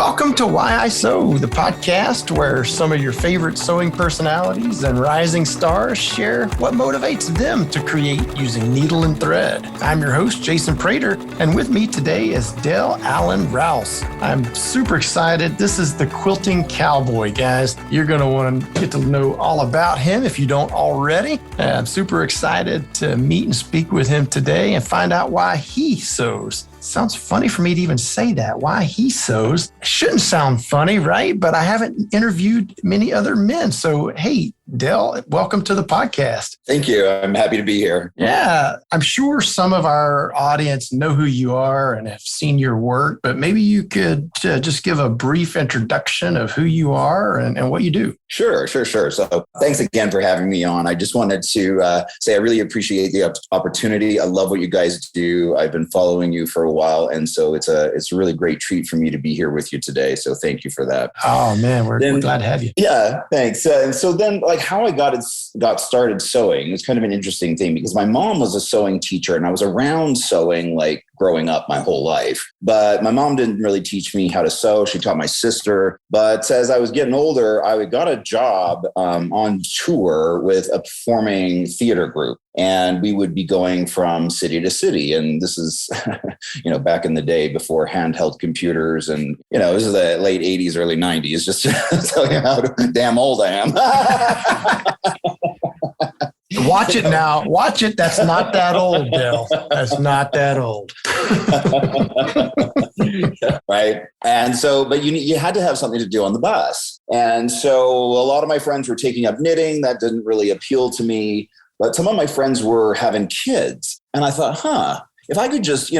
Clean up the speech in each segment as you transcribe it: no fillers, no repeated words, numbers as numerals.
Welcome to Why I Sew, the podcast where some of your favorite sewing personalities and rising stars share what motivates them to create using needle and thread. I'm your host, Jason Prater, and with me today is Dale Allen-Rowse. I'm super excited. This is the Quilting Cowboy, guys. You're going to want to get to know all about him if you don't already. I'm super excited to meet and speak with him today and find out why he sews. Sounds funny for me to even say that, why he sews. Shouldn't sound funny, right? But I haven't interviewed many other men. So, hey, Dale, welcome to the podcast. Thank you. I'm happy to be here. Yeah, I'm sure some of our audience know who you are and have seen your work, but maybe you could just give a brief introduction of who you are and what you do. Sure. So thanks again for having me on. I just wanted to say I really appreciate the opportunity. I love what you guys do. I've been following you for a while, and so it's a really great treat for me to be here with you today. So thank you for that. Oh man, we're glad to have you. Yeah, thanks. And so then, how I got started sewing is kind of an interesting thing because my mom was a sewing teacher, and I was around sewing growing up my whole life. But my mom didn't really teach me how to sew. She taught my sister. But as I was getting older, I got a job on tour with a performing theater group. And we would be going from city to city. And this is, back in the day before handheld computers. And, this is the late 80s, early 90s, just to tell you how damn old I am. Watch it now. Watch it. That's not that old, Dale. That's not that old. Right. And so, but you had to have something to do on the bus. And so a lot of my friends were taking up knitting. That didn't really appeal to me. But some of my friends were having kids. And I thought, if I could just,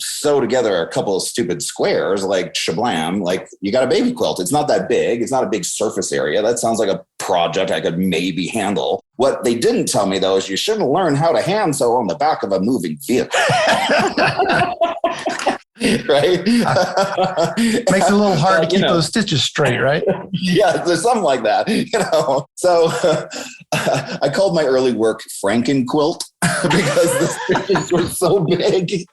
sew together a couple of stupid squares, like shablam, like you got a baby quilt. It's not that big. It's not a big surface area. That sounds like a project I could maybe handle. What they didn't tell me, though, is you shouldn't learn how to hand sew on the back of a moving vehicle. Right? Makes it a little hard to keep those stitches straight, right? Yeah, there's something like that, So I called my early work Franken-quilt because the stitches were so big.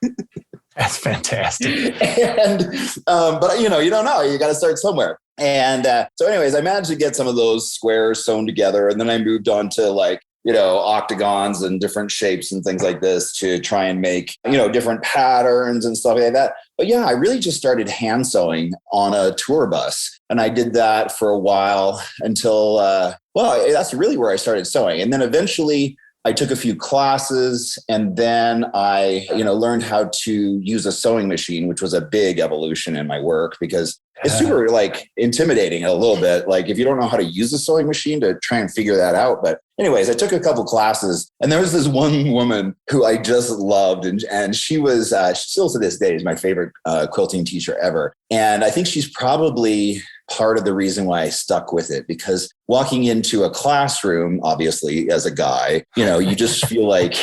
That's fantastic. And, but you don't know, you got to start somewhere. And so anyways, I managed to get some of those squares sewn together. And then I moved on to octagons and different shapes and things like this to try and make, different patterns and stuff like that. But yeah, I really just started hand sewing on a tour bus. And I did that for a while until, that's really where I started sewing. And then eventually I took a few classes, and then I, learned how to use a sewing machine, which was a big evolution in my work because it's super intimidating a little bit. If you don't know how to use a sewing machine to try and figure that out. But anyways, I took a couple classes, and there was this one woman who I just loved. And she was still to this day is my favorite quilting teacher ever. And I think she's probably part of the reason why I stuck with it, because walking into a classroom, obviously as a guy, you just feel like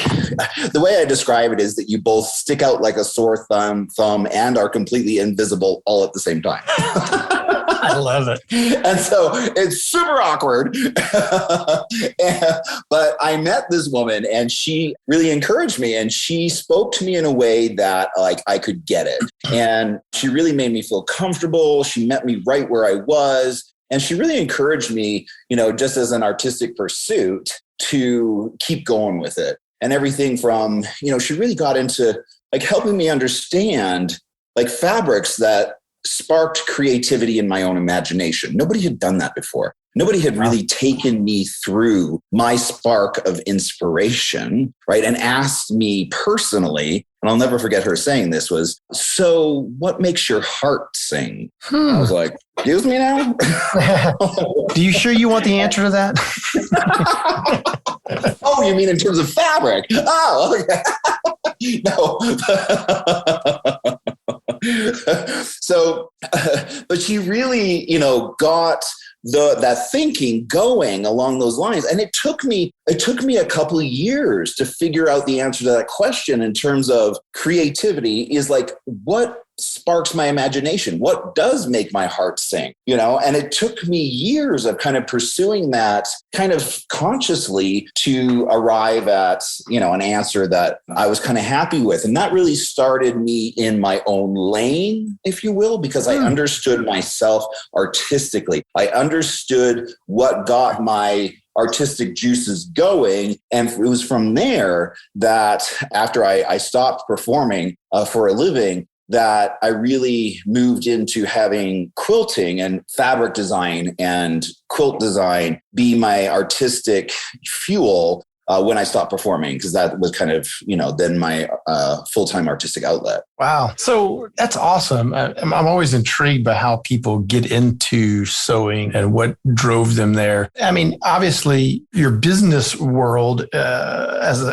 the way I describe it is that you both stick out like a sore thumb and are completely invisible all at the same time. I love it. And so it's super awkward. But I met this woman, and she really encouraged me, and she spoke to me in a way that I could get it. And she really made me feel comfortable. She met me right where I was. And she really encouraged me, just as an artistic pursuit, to keep going with it. And everything from, she really got into helping me understand fabrics that sparked creativity in my own imagination. Nobody had done that before. Nobody had really taken me through my spark of inspiration, right? And asked me personally, and I'll never forget her saying this, was, so what makes your heart sing? I was like, excuse me now? Do you sure you want the answer to that? Oh, you mean in terms of fabric? Oh, okay. No. So, but she really, got that thinking going along those lines. And it took me a couple of years to figure out the answer to that question in terms of creativity is what sparks my imagination? What does make my heart sing? And it took me years of kind of pursuing that kind of consciously to arrive at, an answer that I was kind of happy with. And that really started me in my own lane, if you will, because I understood myself artistically. I understood what got my artistic juices going. And it was from there that after I stopped performing for a living, that I really moved into having quilting and fabric design and quilt design be my artistic fuel when I stopped performing, because that was kind of, then my full-time artistic outlet. Wow. So that's awesome. I'm always intrigued by how people get into sewing and what drove them there. I mean, obviously your business world is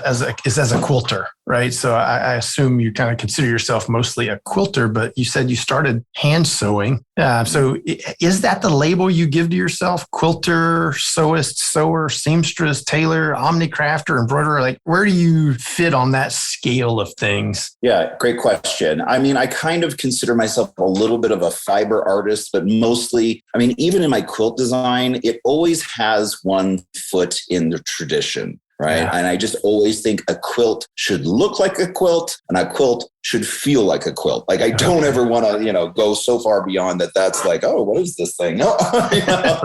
as a quilter, right? So I assume you kind of consider yourself mostly a quilter, but you said you started hand sewing. So is that the label you give to yourself? Quilter, sewist, sewer, seamstress, tailor, omnicrafter, embroiderer? Like, where do you fit on that scale of things? Yeah, great question. I mean, I kind of consider myself a little bit of a fiber artist, but mostly, even in my quilt design, it always has one foot in the tradition. Right. Yeah. And I just always think a quilt should look like a quilt and a quilt should feel like a quilt. Like, I don't ever want to, go so far beyond that. That's like, oh, what is this thing? No.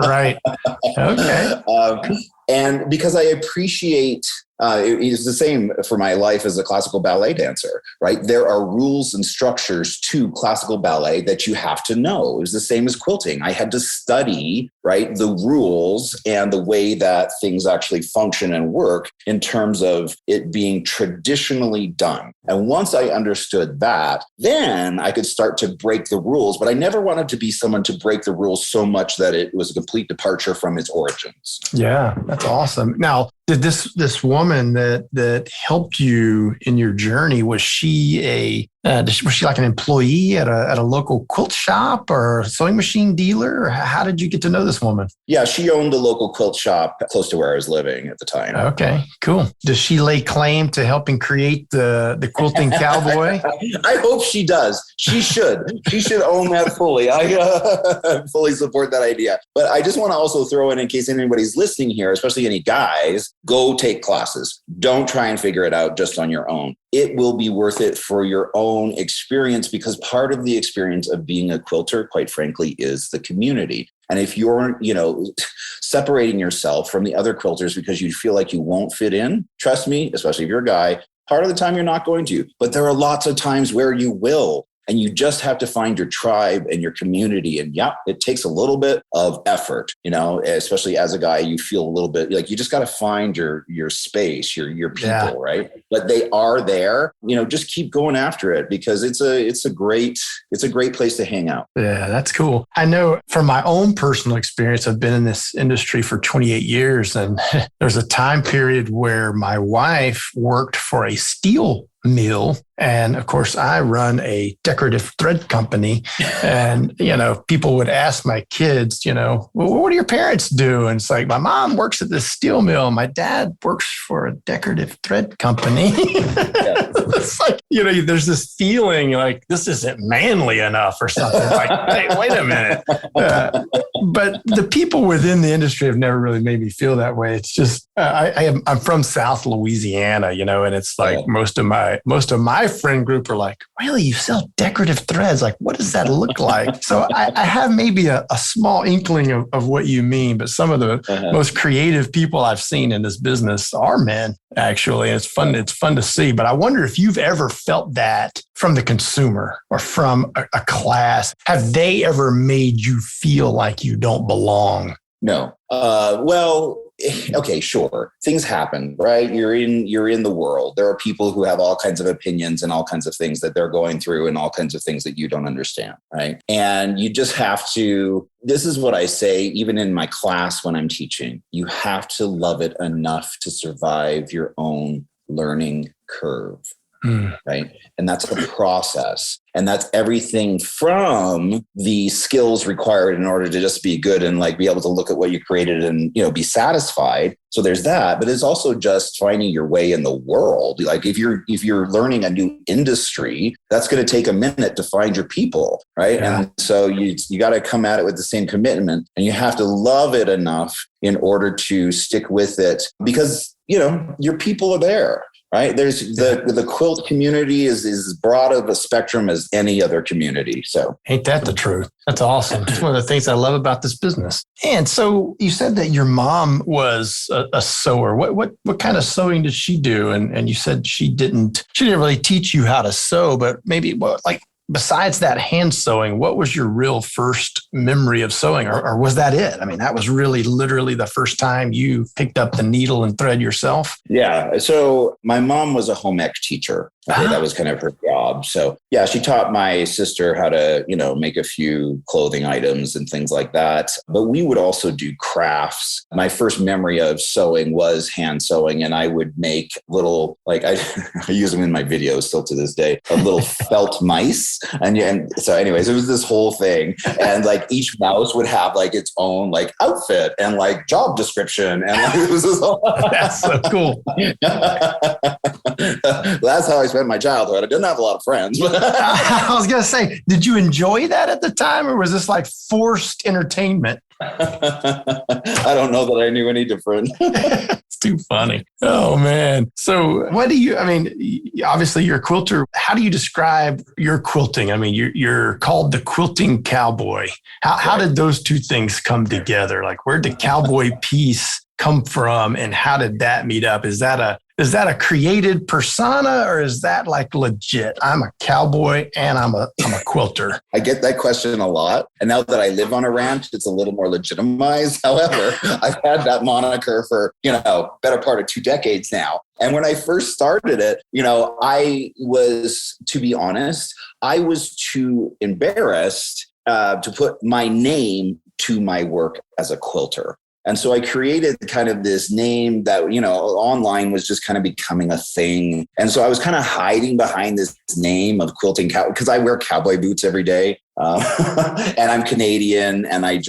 Right. Okay. And because I appreciate, it's the same for my life as a classical ballet dancer, right? There are rules and structures to classical ballet that you have to know. It was the same as quilting. I had to study, right, the rules and the way that things actually function and work in terms of it being traditionally done. And once I understood that, then I could start to break the rules. But I never wanted to be someone to break the rules so much that it was a complete departure from its origins. Yeah, that's awesome. Now, did this woman that helped you in your journey, was she was she like an employee at a local quilt shop or a sewing machine dealer? Or how did you get to know this woman? Yeah, she owned a local quilt shop close to where I was living at the time. Okay, cool. Does she lay claim to helping create the Quilting Cowboy? I hope she does. She should. She should own that fully. I fully support that idea. But I just want to also throw in case anybody's listening here, especially any guys, go take classes. Don't try and figure it out just on your own. It will be worth it for your own experience, because part of the experience of being a quilter, quite frankly, is the community. And if you're, separating yourself from the other quilters because you feel like you won't fit in, trust me, especially if you're a guy, part of the time you're not going to. But there are lots of times where you will. And you just have to find your tribe and your community. And yeah, it takes a little bit of effort, especially as a guy, you feel a little bit like you just got to find your space, your people, right? But they are there, just keep going after it, because it's a great place to hang out. Yeah, that's cool. I know from my own personal experience, I've been in this industry for 28 years. And there's a time period where my wife worked for a steel mill. And of course, I run a decorative thread company. And, people would ask my kids, well, what do your parents do? And it's like, my mom works at the steel mill. My dad works for a decorative thread company. It's like, there's this feeling like this isn't manly enough or something. Like, hey, wait a minute. But the people within the industry have never really made me feel that way. It's just, I'm from South Louisiana, and it's like most of my friend group are like, really, you sell decorative threads? Like, what does that look like? So I have maybe a small inkling of what you mean, but some of the most creative people I've seen in this business are men, actually. And it's fun to see. But I wonder if you've ever felt that from the consumer or from a class. Have they ever made you feel like you don't belong? No. Okay, sure. Things happen, right? You're in the world. There are people who have all kinds of opinions and all kinds of things that they're going through and all kinds of things that you don't understand, right? And you just have to, this is what I say, even in my class when I'm teaching, you have to love it enough to survive your own learning curve. right? And that's a process. And that's everything from the skills required in order to just be good and like be able to look at what you created and, you know, be satisfied. So there's that, but it's also just finding your way in the world. Like if you're learning a new industry, that's going to take a minute to find your people, right? Yeah. And so you got to come at it with the same commitment, and you have to love it enough in order to stick with it, because, you know, your people are there. Right. There's the quilt community is as broad of a spectrum as any other community. So ain't that the truth? That's awesome. It's one of the things I love about this business. And so you said that your mom was a sewer. What kind of sewing did she do? And you said she didn't really teach you how to sew, but maybe besides that hand sewing, what was your real first memory of sewing, or was that it? I mean, that was really literally the first time you picked up the needle and thread yourself? Yeah. So my mom was a home ec teacher. Okay, that was kind of her job. So yeah, she taught my sister how to, you know, make a few clothing items and things like that. But we would also do crafts. My first memory of sewing was hand sewing, and I would make little, like I use them in my videos still to this day, of little felt mice. And so anyways, it was this whole thing. And like each mouse would have like its own like outfit and like job description. And like, it was this whole That's so cool. That's how I spent my childhood. I didn't have a lot of friends. I was going to say, did you enjoy that at the time, or was this like forced entertainment? I don't know that I knew any different. It's too funny. Oh, man. So obviously you're a quilter. How do you describe your quilting? I mean, you're called the Quilting Cowboy. How did those two things come together? Like, where'd the cowboy piece come from, and how did that meet up? Is that a created persona, or is that like legit? I'm a cowboy and I'm a quilter. I get that question a lot. And now that I live on a ranch, it's a little more legitimized. However, I've had that moniker for, you know, better part of 2 decades now. And when I first started it, you know, to be honest, I was too embarrassed to put my name to my work as a quilter. And so I created kind of this name that, you know, online was just kind of becoming a thing. And so I was kind of hiding behind this name of Quilting Cowboy, because I wear cowboy boots every day. And I'm Canadian, and I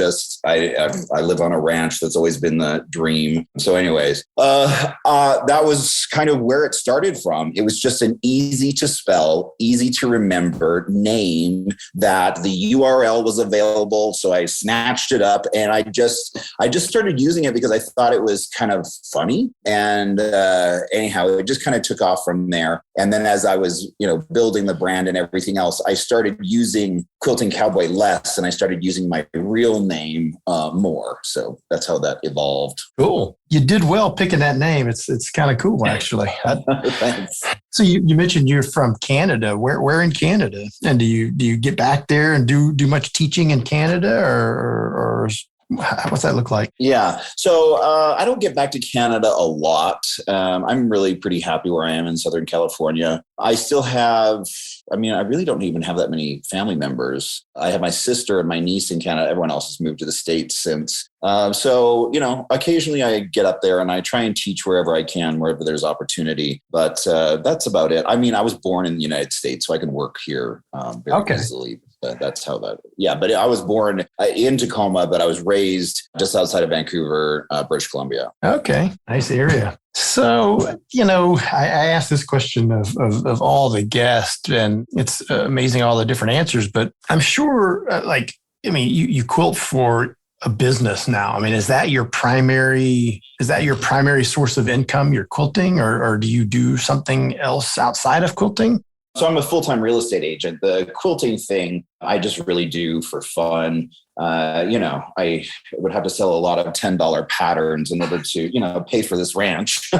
live on a ranch. That's always been the dream. So anyways, that was kind of where it started from. It was just an easy to spell, easy to remember name that the URL was available. So I snatched it up, and I just started using it because I thought it was kind of funny. And anyhow, it just kind of took off from there. And then as I was, you know, building the brand and everything else, I started using Quilting Cowboy less, and I started using my real name more. So that's how that evolved. Cool. You did well picking that name. It's kind of cool, actually. Thanks. So you mentioned you're from Canada. Where in Canada? And do you get back there and do much teaching in Canada, or what's that look like? Yeah. So I don't get back to Canada a lot. I'm really pretty happy where I am in Southern California. I still have, I really don't even have that many family members. I have my sister and my niece in Canada. Everyone else has moved to the States since. So, you know, occasionally I get up there and I try and teach wherever I can, wherever there's opportunity. But that's about it. I mean, I was born in the United States, so I can work here very easily. That's how that, yeah. But I was born in Tacoma, but I was raised just outside of Vancouver, British Columbia. Okay. Nice area. So, you know, I asked this question of all the guests, and it's amazing all the different answers, but I'm sure you quilt for a business now. I mean, is that your primary source of income, your quilting, or do you do something else outside of quilting? So I'm a full-time real estate agent. The quilting thing, I just really do for fun. You know, I would have to sell a lot of $10 patterns in order to, you know, pay for this ranch.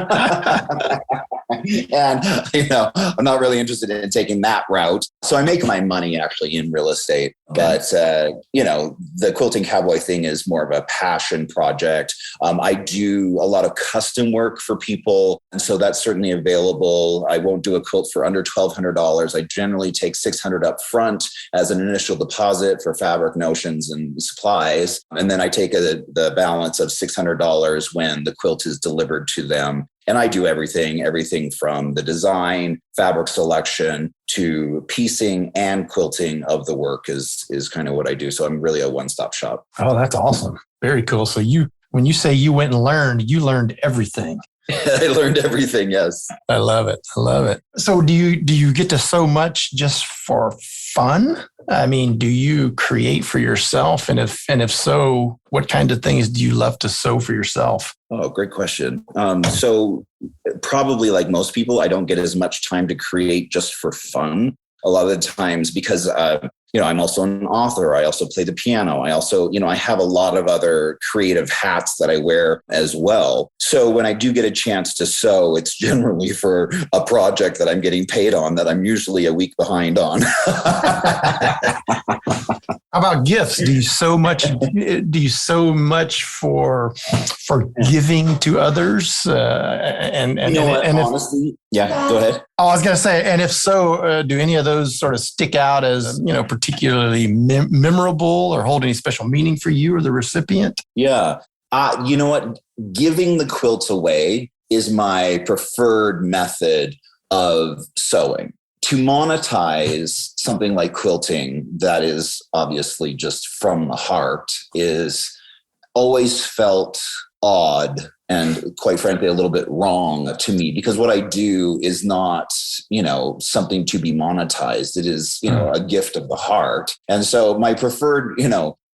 And, you know, I'm not really interested in taking that route. So I make my money actually in real estate. But, you know, the Quilting Cowboy thing is more of a passion project. I do a lot of custom work for people. And so that's certainly available. I won't do a quilt for under $1,200. I generally take $600 up front as an initial deposit for fabric, notions, and supplies. And then I take the balance of $600 when the quilt is delivered to them. And I do everything from the design, fabric selection to piecing and quilting of the work is kind of what I do. So I'm really a one-stop shop. Oh, that's awesome. Very cool. So when you say you went and learned, you learned everything. I learned everything. Yes. I love it. I love it. So do you get to sew much just for fun? I mean, do you create for yourself? And if so, what kind of things do you love to sew for yourself? Oh, great question. So probably like most people, I don't get as much time to create just for fun. A lot of the times because, I'm also an author. I also play the piano. I also, I have a lot of other creative hats that I wear as well. So when I do get a chance to sew, it's generally for a project that I'm getting paid on that I'm usually a week behind on. How about gifts? Do you sew much? Do you sew much for giving to others? Honestly, yeah. Go ahead. Oh, I was going to say, and if so, do any of those sort of stick out as particularly memorable or hold any special meaning for you or the recipient? Yeah. You know what? Giving the quilts away is my preferred method of sewing. To monetize something like quilting that is obviously just from the heart is always felt odd and quite frankly, a little bit wrong to me because what I do is not, something to be monetized. It is, a gift of the heart. And so my preferred,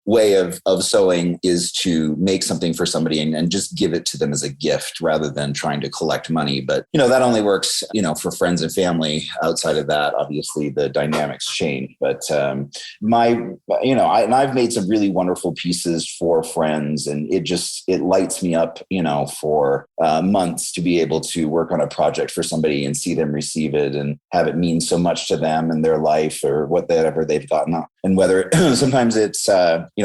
way of sewing is to make something for somebody and just give it to them as a gift rather than trying to collect money. But, that only works, for friends and family. Outside of that, obviously the dynamics change. But I've made some really wonderful pieces for friends and it lights me up, for months to be able to work on a project for somebody and see them receive it and have it mean so much to them and their life or whatever they've gotten. And whether sometimes it's,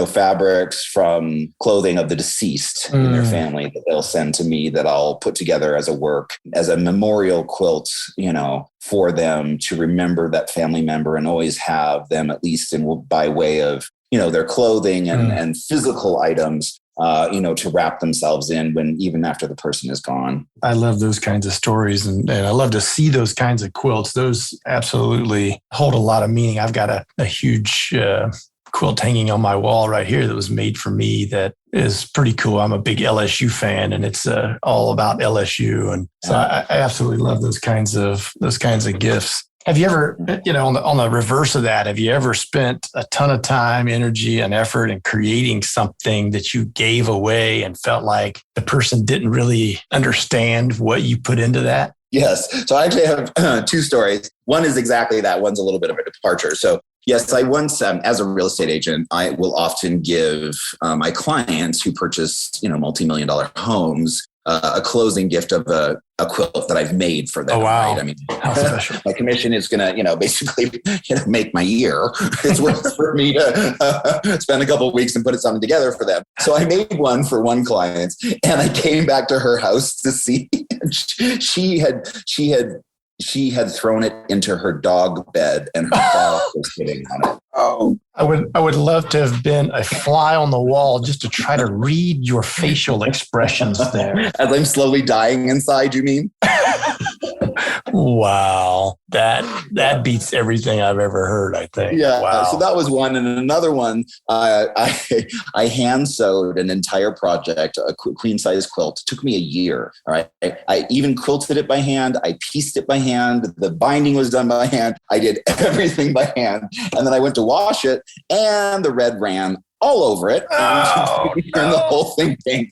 fabrics from clothing of the deceased in their family that they'll send to me that I'll put together as a work, as a memorial quilt, for them to remember that family member and always have them at least by way of, their clothing and physical items, to wrap themselves in even after the person is gone. I love those kinds of stories and I love to see those kinds of quilts. Those absolutely hold a lot of meaning. I've got a huge quilt hanging on my wall right here that was made for me that is pretty cool. I'm a big LSU fan and it's all about LSU. And so I absolutely love those kinds of gifts. Have you ever, on the reverse of that, have you ever spent a ton of time, energy, and effort in creating something that you gave away and felt like the person didn't really understand what you put into that? Yes. So I actually have two stories. One is exactly that. One's a little bit of a departure. So yes, I once, as a real estate agent, I will often give my clients who purchase, multi-million-dollar homes a closing gift of a quilt that I've made for them. Oh, wow. Right? I mean, how special. My commission is going to, basically, make my year. It's worth for me to spend a couple of weeks and put something together for them. So I made one for one client and I came back to her house to see. She had thrown it into her dog bed and her dog was sitting on it. Oh, I would love to have been a fly on the wall just to try to read your facial expressions there. As I'm slowly dying inside, you mean? Wow. That beats everything I've ever heard, I think. Yeah. Wow. So that was one. And another one, I hand sewed an entire project, a queen size quilt. It took me a year. All right. I even quilted it by hand. I pieced it by hand. The binding was done by hand. I did everything by hand. And then I went to wash it and the red ran all over it and the whole thing pink.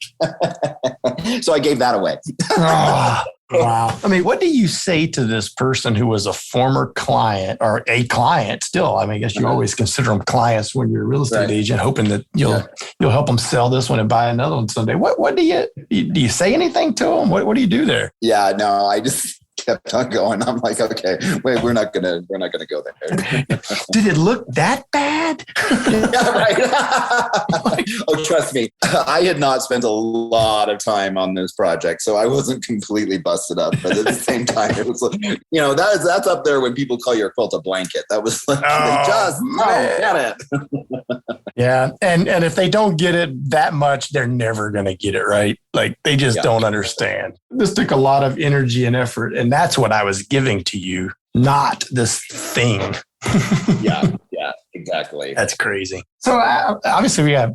So I gave that away. Wow. I mean, what do you say to this person who was a former client or a client still? I mean, I guess you always consider them clients when you're a real estate agent, hoping that you'll help them sell this one and buy another one someday. What do you say anything to them? What do you do there? Yeah, no, I just kept on going. I'm like, okay, wait, we're not gonna go there. Did it look that bad? Yeah, right. Oh, trust me, I had not spent a lot of time on this project, so I wasn't completely busted up. But at the same time, it was like, that's up there when people call your quilt a blanket. That was like, they just don't get it. Yeah. And if they don't get it that much, they're never going to get it right. Like they just don't understand. This took a lot of energy and effort. And that's what I was giving to you, not this thing. Yeah, exactly. That's crazy. So obviously we have,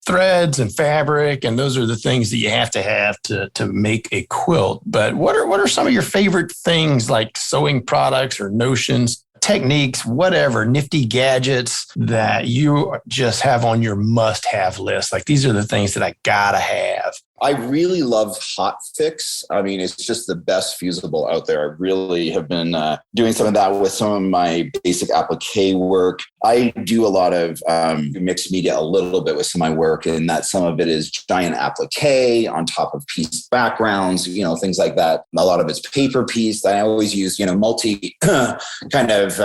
threads and fabric, and those are the things that you have to make a quilt. But what are some of your favorite things, like sewing products or notions, techniques, whatever, nifty gadgets that you just have on your must-have list? Like, these are the things that I gotta have. I really love Hot Fix. I mean, it's just the best fusible out there. I really have been doing some of that with some of my basic applique work. I do a lot of mixed media a little bit with some of my work, and that some of it is giant applique on top of piece backgrounds, things like that. A lot of it's paper piece. I always use, multi kind of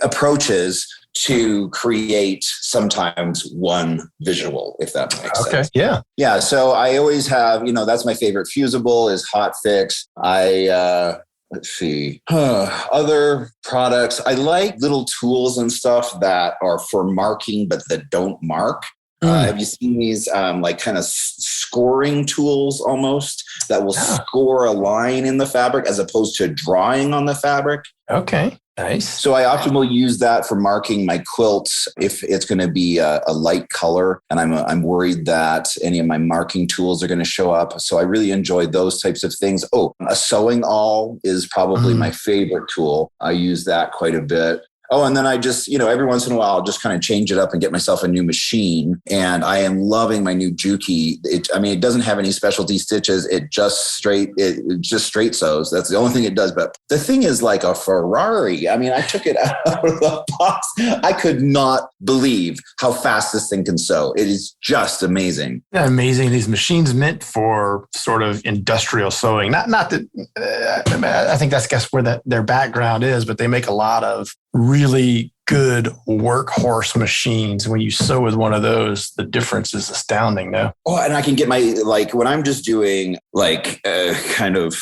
approaches to create sometimes one visual, if that makes sense. Yeah. Yeah. So I always have, that's my favorite fusible is Hot Fix. Let's see, other products. I like little tools and stuff that are for marking, but that don't mark. Have you seen these like kind of scoring tools almost that will score a line in the fabric as opposed to drawing on the fabric? Okay. Nice. So I often will use that for marking my quilts if it's going to be a light color, and I'm worried that any of my marking tools are going to show up. So I really enjoy those types of things. Oh, a sewing awl is probably my favorite tool. I use that quite a bit. Oh, and then I just, every once in a while, I'll just kind of change it up and get myself a new machine. And I am loving my new Juki. It doesn't have any specialty stitches. It just straight sews. That's the only thing it does. But the thing is like a Ferrari. I mean, I took it out of the box. I could not believe how fast this thing can sew. It is just amazing. Yeah, amazing. These machines meant for sort of industrial sewing. Not that, I think that's where their background is, but they make a lot of really good workhorse machines. When you sew with one of those, the difference is astounding now. Oh, and I can get when I'm just doing kind of,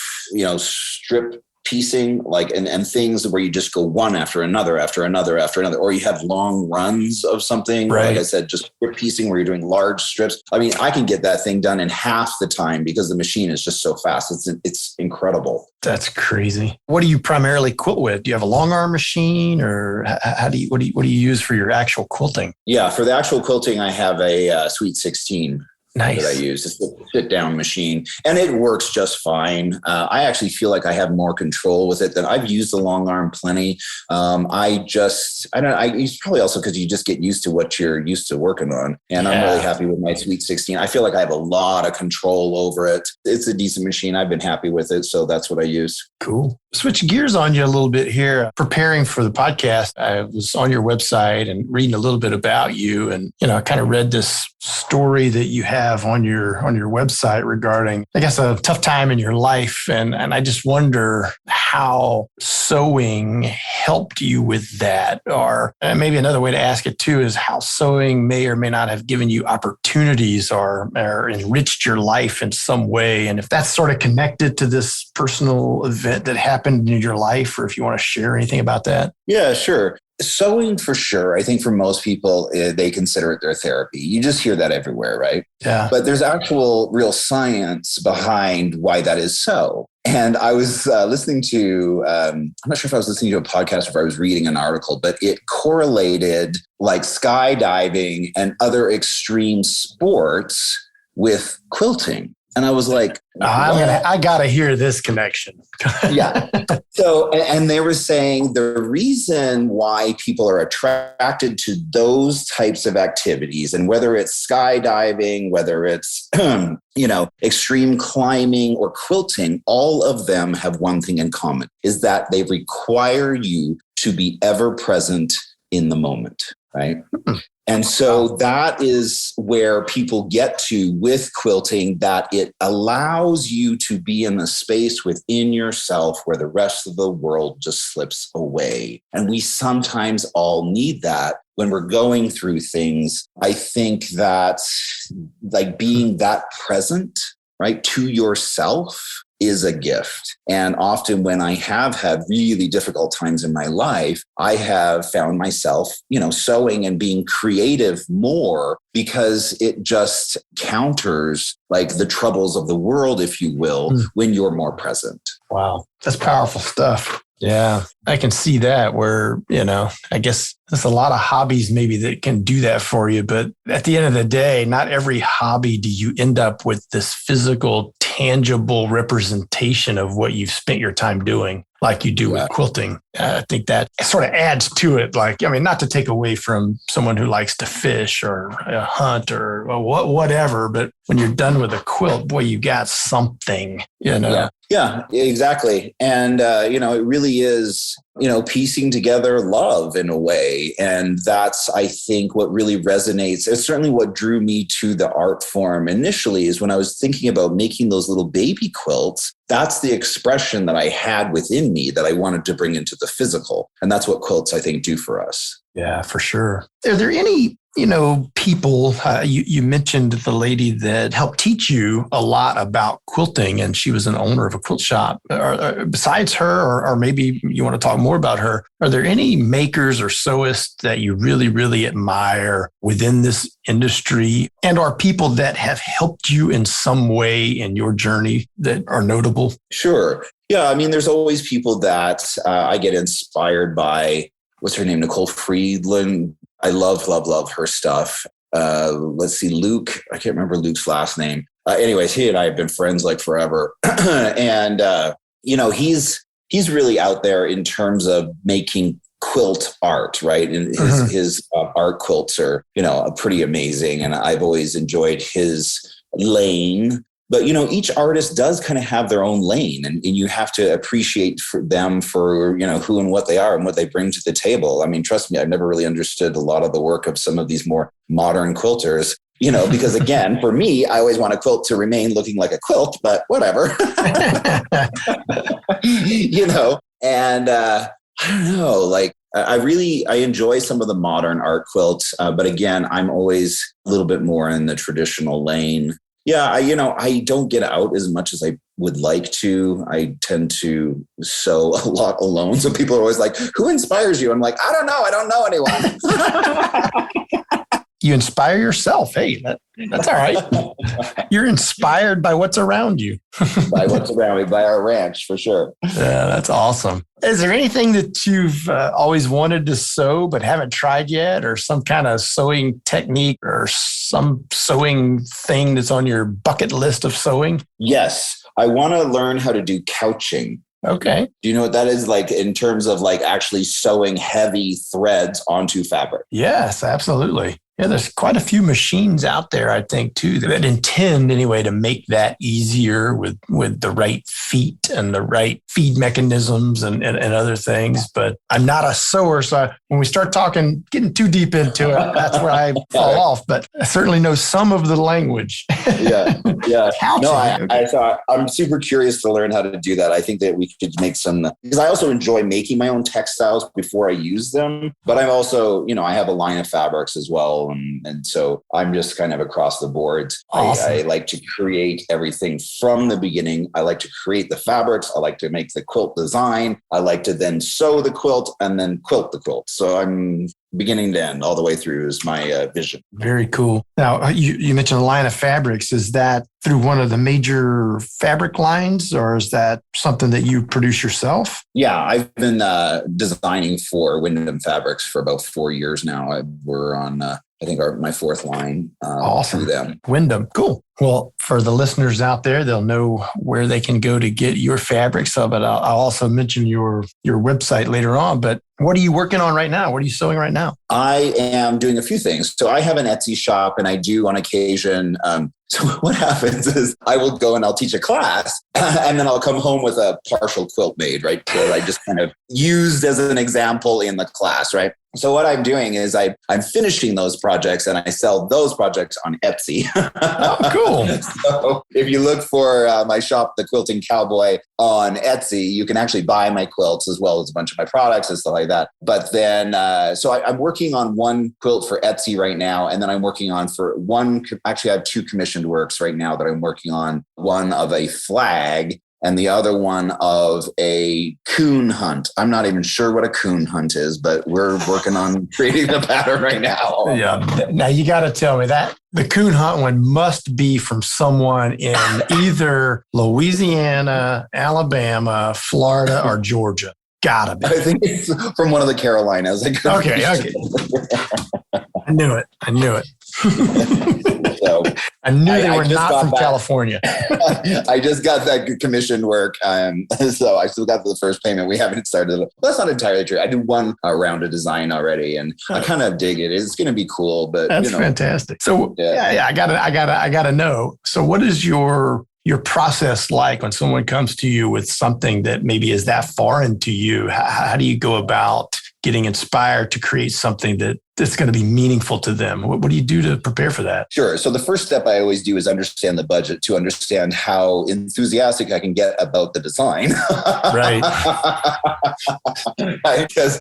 strip piecing, and things where you just go one after another, or you have long runs of something. Right. Like I said, just strip piecing where you're doing large strips. I mean, I can get that thing done in half the time because the machine is just so fast. It's incredible. That's crazy. What do you primarily quilt with? Do you have a long arm machine, or what do you use for your actual quilting? Yeah, for the actual quilting, I have a Sweet 16. Nice. That I use. It's a sit-down machine, and it works just fine. I actually feel like I have more control with it than I've used the long arm plenty. It's probably also because you just get used to what you're used to working on, and I'm really happy with my Sweet 16. I feel like I have a lot of control over it. It's a decent machine. I've been happy with it, so that's what I use. Cool. Switch gears on you a little bit here. Preparing for the podcast, I was on your website and reading a little bit about you, and I kind of read this story that you have on your website regarding, I guess, a tough time in your life, and I just wonder how sewing helped you with that, or maybe another way to ask it too is how sewing may or may not have given you opportunities or enriched your life in some way, and if that's sort of connected to this personal event that happened in your life, or if you want to share anything about that. Yeah, sure. Sewing for sure. I think for most people, they consider it their therapy. You just hear that everywhere, right? Yeah. But there's actual real science behind why that is so. And I was listening to, I'm not sure if I was listening to a podcast or if I was reading an article, but it correlated like skydiving and other extreme sports with quilting. And I was like, I got to hear this connection. Yeah. So, and they were saying the reason why people are attracted to those types of activities, and whether it's skydiving, whether it's, extreme climbing or quilting, all of them have one thing in common, is that they require you to be ever present in the moment, right? And so that is where people get to with quilting, that it allows you to be in a space within yourself where the rest of the world just slips away. And we sometimes all need that when we're going through things. I think that like being that present, right, to yourself is a gift. And often when I have had really difficult times in my life, I have found myself, sewing and being creative more because it just counters like the troubles of the world, if you will, when you're more present. Wow. That's powerful stuff. Yeah, I can see that where, I guess there's a lot of hobbies maybe that can do that for you. But at the end of the day, not every hobby do you end up with this physical, tangible representation of what you've spent your time doing, like you do with quilting. I think that sort of adds to it. Not to take away from someone who likes to fish or hunt or whatever, but when you're done with a quilt, boy, you got something, Yeah, exactly. And, it really is, piecing together love in a way. And that's, I think, what really resonates. It's certainly what drew me to the art form initially is when I was thinking about making those little baby quilts. That's the expression that I had within me that I wanted to bring into the physical. And that's what quilts, I think, do for us. Yeah, for sure. Are there any people, you mentioned the lady that helped teach you a lot about quilting, and she was an owner of a quilt shop. Besides her, or maybe you want to talk more about her, are there any makers or sewists that you really, really admire within this industry, and are people that have helped you in some way in your journey that are notable? Sure. Yeah, there's always people that I get inspired by. What's her name? Nicole Friedland. I love her stuff. Let's see, Luke. I can't remember Luke's last name. Anyways, he and I have been friends like forever. And, he's really out there in terms of making quilt art, right? And his art quilts are, pretty amazing. And I've always enjoyed his lane. But, each artist does kind of have their own lane, and you have to appreciate them for, who and what they are and what they bring to the table. Trust me, I've never really understood a lot of the work of some of these more modern quilters, because again, for me, I always want a quilt to remain looking like a quilt, but whatever, and I don't know, I enjoy some of the modern art quilts, but again, I'm always a little bit more in the traditional lane. Yeah, I don't get out as much as I would like to. I tend to sew a lot alone. So people are always like, who inspires you? I'm like, I don't know. I don't know anyone. You inspire yourself. Hey, that's all right. You're inspired by what's around you. By what's around me, by our ranch, for sure. Yeah, that's awesome. Is there anything that you've always wanted to sew but haven't tried yet, or some kind of sewing technique or some sewing thing that's on your bucket list of sewing? Yes. I want to learn how to do couching. Okay. Do you know what that is like in terms of actually sewing heavy threads onto fabric? Yes, absolutely. Yeah, there's quite a few machines out there, I think, too, that intend anyway to make that easier with the right feet and the right feed mechanisms and other things. But I'm not a sewer, so when we start getting too deep into it, that's where I fall off. But I certainly know some of the language. Yeah. Couching, No, I thought I'm super curious to learn how to do that. I think that we could make some, because I also enjoy making my own textiles before I use them. But I'm also, I have a line of fabrics as well. And so I'm just kind of across the board. Awesome. I like to create everything from the beginning. I like to create the fabrics. I like to make the quilt design. I like to then sew the quilt and then quilt the quilt. So I'm beginning to end all the way through is my vision. Very cool. Now, you mentioned a line of fabrics. Is that through one of the major fabric lines, or is that something that you produce yourself? Yeah, I've been designing for Wyndham Fabrics for about 4 years now. We're on, I think, my fourth line Awesome. through them. Wyndham. Cool. Well, for the listeners out there, they'll know where they can go to get your fabrics. But I'll also mention your website later on. But what are you working on right now? What are you sewing right now? I am doing a few things. So I have an Etsy shop, and I do on occasion. So what happens is I will go and I'll teach a class, and then I'll come home with a partial quilt made, right? That I just kind of used as an example in the class, right? So what I'm doing is I'm finishing those projects, and I sell those projects on Etsy. Oh, cool. So if you look for my shop, the Quilting Cowboy, on Etsy, you can actually buy my quilts as well as a bunch of my products and stuff like that. But then, so I'm working on one quilt for Etsy right now. And then I'm working on actually I have two commissioned works right now that I'm working on. One of a flag and the other one of a coon hunt. I'm not even sure what a coon hunt is, but we're working on creating the pattern right now. Yeah. Now you got to tell me that the coon hunt one must be from someone in either Louisiana, Alabama, Florida, or Georgia. Gotta be. I think it's from one of the Carolinas. Okay. I knew it. So I knew they were not from California. I just got that commission work. So I still got the first payment. We haven't started. That's not entirely true. I did one round of design already, and I kind of dig it. It's going to be cool, but that's fantastic. So yeah, I gotta know. So what is your process like when someone comes to you with something that maybe is that foreign to you? How do you go about getting inspired to create something that's going to be meaningful to them? What do you do to prepare for that? Sure. So the first step I always do is understand the budget to understand how enthusiastic I can get about the design. Right. Because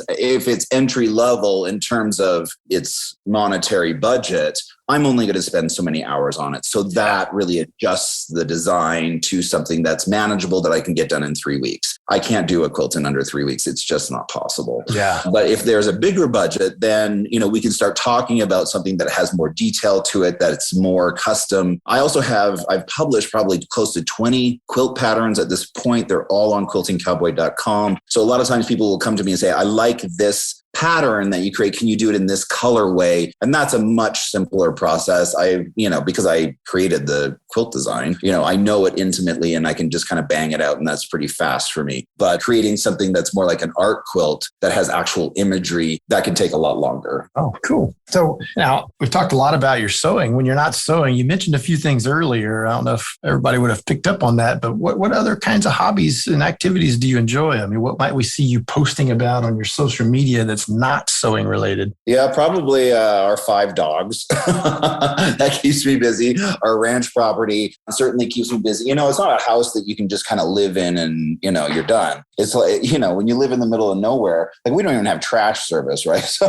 if it's entry level in terms of its monetary budget, I'm only going to spend so many hours on it. So that really adjusts the design to something that's manageable that I can get done in 3 weeks. I can't do a quilt in under 3 weeks. It's just not possible. Yeah. But if there's a bigger budget, then, we can start talking about something that has more detail to it, that's more custom. I've published probably close to 20 quilt patterns at this point. They're all on quiltingcowboy.com. So a lot of times people will come to me and say, I like this pattern that you create. Can you do it in this colorway? And that's a much simpler process. Because I created the quilt design, I know it intimately and I can just kind of bang it out, and that's pretty fast for me. But creating something that's more like an art quilt that has actual imagery, that can take a lot longer. Oh, cool. So now we've talked a lot about your sewing. When you're not sewing, you mentioned a few things earlier. I don't know if everybody would have picked up on that, but what other kinds of hobbies and activities do you enjoy? I mean, what might we see you posting about on your social media that's not sewing related? Yeah, probably our 5 dogs. That keeps me busy. Our ranch property certainly keeps me busy. It's not a house that you can just kind of live in and, you're done. It's like, when you live in the middle of nowhere, like we don't even have trash service, right? So,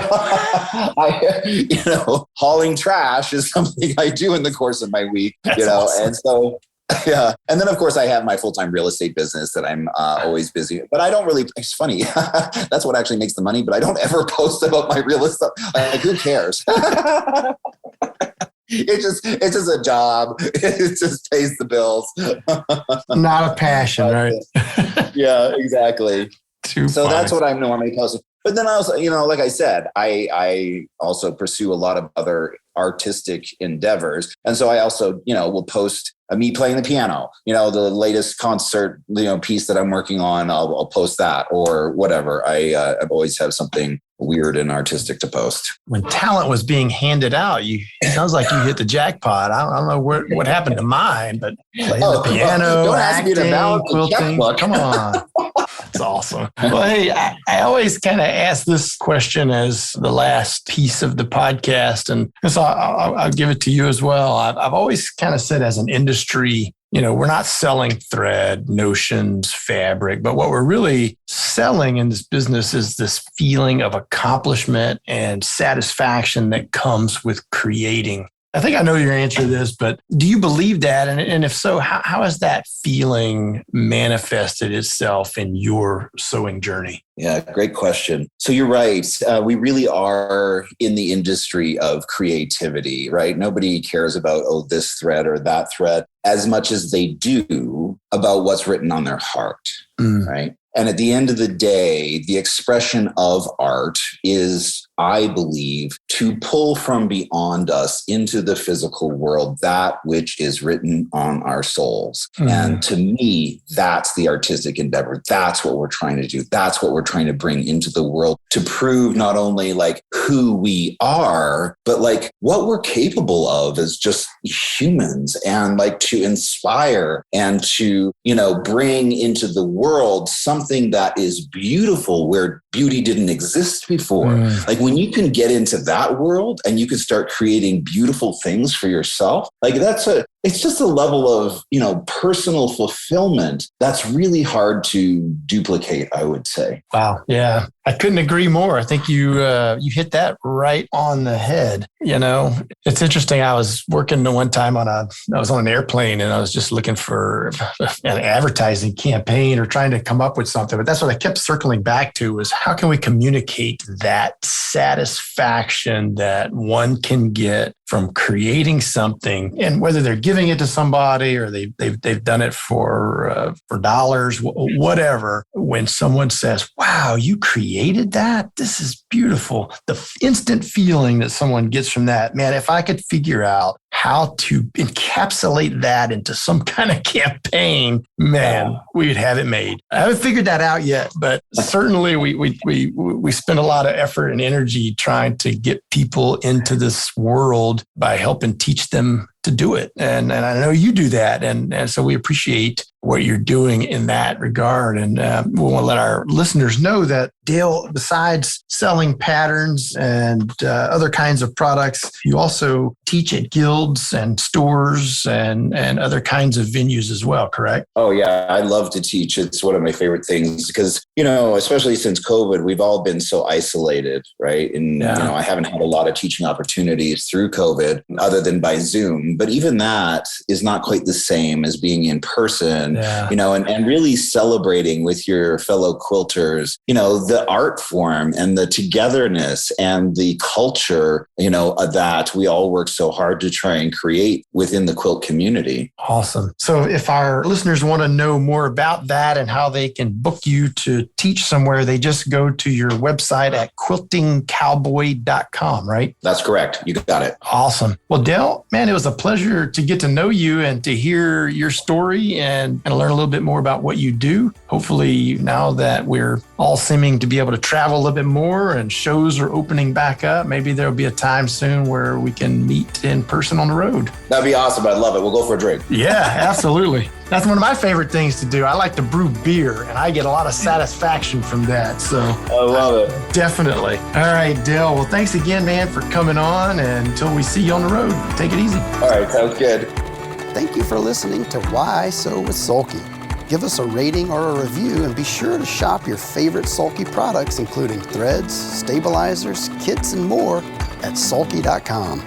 hauling trash is something I do in the course of my week, awesome. And so, yeah. And then, of course, I have my full-time real estate business that I'm always busy. But I don't really, it's funny. That's what actually makes the money. But I don't ever post about my real estate. Like, who cares? It's just a job. It just pays the bills. Not a passion, right? Yeah, exactly. So funny. That's what I'm normally posting. But then also, like I said, I also pursue a lot of other artistic endeavors. And so I also, will post me playing the piano, the latest concert, piece that I'm working on, I'll post that or whatever. I always have something weird and artistic to post. When talent was being handed out, it sounds like you hit the jackpot. I don't know what happened to mine, but playing the piano, acting, quilting, come on. That's awesome. Well, hey, I always kind of ask this question as the last piece of the podcast. And so I'll give it to you as well. I've always kind of said as an industry, we're not selling thread, notions, fabric, but what we're really selling in this business is this feeling of accomplishment and satisfaction that comes with creating. I think I know your answer to this, but do you believe that? And if so, how has that feeling manifested itself in your sewing journey? Yeah, great question. So you're right. We really are in the industry of creativity, right? Nobody cares about, this thread or that thread as much as they do about what's written on their heart, right? And at the end of the day, the expression of art is, I believe, to pull from beyond us into the physical world that which is written on our souls. And to me, that's the artistic endeavor. That's what we're trying to do. That's what we're trying to bring into the world to prove not only like who we are, but like what we're capable of as just humans, and like to inspire and to, bring into the world something that is beautiful where beauty didn't exist before. Like when you can get into that world and you can start creating beautiful things for yourself, like that's it's just a level of, personal fulfillment that's really hard to duplicate, I would say. Wow. Yeah. I couldn't agree more. I think you hit that right on the head. It's interesting. I was working the one time I was on an airplane and I was just looking for an advertising campaign or trying to come up with something. But that's what I kept circling back to was how can we communicate that satisfaction that one can get from creating something, and whether they're giving it to somebody or they've done it for dollars, whatever. When someone says, "Wow, you created that. This is beautiful." The instant feeling that someone gets from that, man, if I could figure out how to encapsulate that into some kind of campaign, man, we'd have it made. I haven't figured that out yet, but certainly we spend a lot of effort and energy trying to get people into this world by helping teach them to do it. And I know you do that. And so we appreciate what you're doing in that regard. And we want to let our listeners know that Dale, besides selling patterns and other kinds of products, you also teach at guilds and stores and other kinds of venues as well, correct? Oh, yeah. I love to teach. It's one of my favorite things because, especially since COVID, we've all been so isolated, right? And, I haven't had a lot of teaching opportunities through COVID other than by Zoom. But even that is not quite the same as being in person, and really celebrating with your fellow quilters, the art form and the togetherness and the culture, that we all work so hard to try and create within the quilt community. Awesome. So if our listeners want to know more about that and how they can book you to teach somewhere, they just go to your website at quiltingcowboy.com, right? That's correct. You got it. Awesome. Well, Dale, man, it was a pleasure to get to know you and to hear your story and learn a little bit more about what you do. Hopefully, now that we're all seeming to be able to travel a little bit more and shows are opening back up, maybe there'll be a time soon where we can meet in person on the road. That'd be awesome. I'd love it. We'll go for a drink. Yeah, absolutely. That's one of my favorite things to do. I like to brew beer, and I get a lot of satisfaction from that. So I love it. Definitely. All right, Dale. Well, thanks again, man, for coming on. And until we see you on the road, take it easy. All right, sounds good. Thank you for listening to Why Sew with Sulky. Give us a rating or a review, and be sure to shop your favorite Sulky products, including threads, stabilizers, kits, and more at sulky.com.